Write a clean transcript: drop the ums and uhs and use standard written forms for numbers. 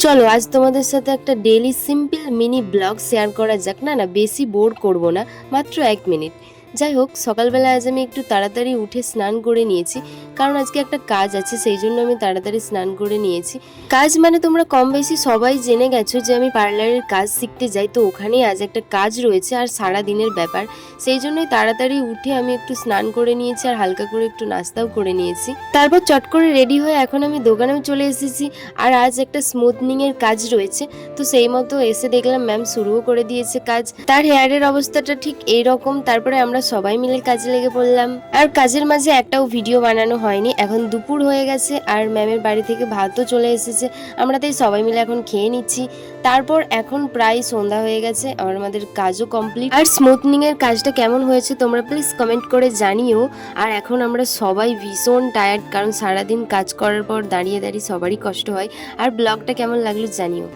চলো আজ তোমাদের সাথে একটা daily simple mini blog share করা যাক। না বেশি বোর করব না, মাত্র 1 মিনিট। যাই হোক, সকালবেলা আজ আমি একটু তাড়াতাড়ি উঠে স্নান করে নিয়েছি, কারণ আজকে একটা কাজ আছে, সেই জন্য আমি তাড়াতাড়ি স্নান করে নিয়েছি। কাজ মানে তোমরা কম বেশি সবাই জেনে গেছো যে আমি পার্লারের কাজ শিখতে যাই, তো ওখানেই আজ একটা কাজ রয়েছে আর সারা দিনের ব্যাপার। সেই জন্যই তাড়াতাড়ি উঠে আমি একটু স্নান করে নিয়েছি আর হালকা করে একটু নাস্তাও করে নিয়েছি। তারপর চট করে রেডি হয়ে এখন আমি দোকানেও চলে এসেছি। আর আজ একটা স্মুথনিং এর কাজ রয়েছে, তো সেই মতো এসে দেখলাম ম্যাম শুরুও করে দিয়েছে কাজ। তার হেয়ারের অবস্থাটা ঠিক এইরকম। তারপরে আমরা সবাই মিলে কাজে লেগে পড়লাম, আর কাজের মাঝে একটাও ভিডিও বানানো হয়নি। এখন দুপুর হয়ে গেছে আর ম্যামের বাড়ি থেকে ভাতও চলে এসেছে, আমরা তাই সবাই মিলে এখন খেয়ে নিচ্ছি। তারপর এখন প্রায় সন্ধ্যা হয়ে গেছে আর আমাদের কাজও কমপ্লিট। আর স্মুথনিং এর কাজটা কেমন হয়েছে তোমরা প্লিজ কমেন্ট করে জানিও। আর এখন আমরা সবাই ভীষণ টায়ার্ড, কারণ সারাদিন কাজ করার পর দাঁড়িয়ে দাঁড়িয়ে সবারই কষ্ট হয়। আর ব্লগটা কেমন লাগলো জানিও।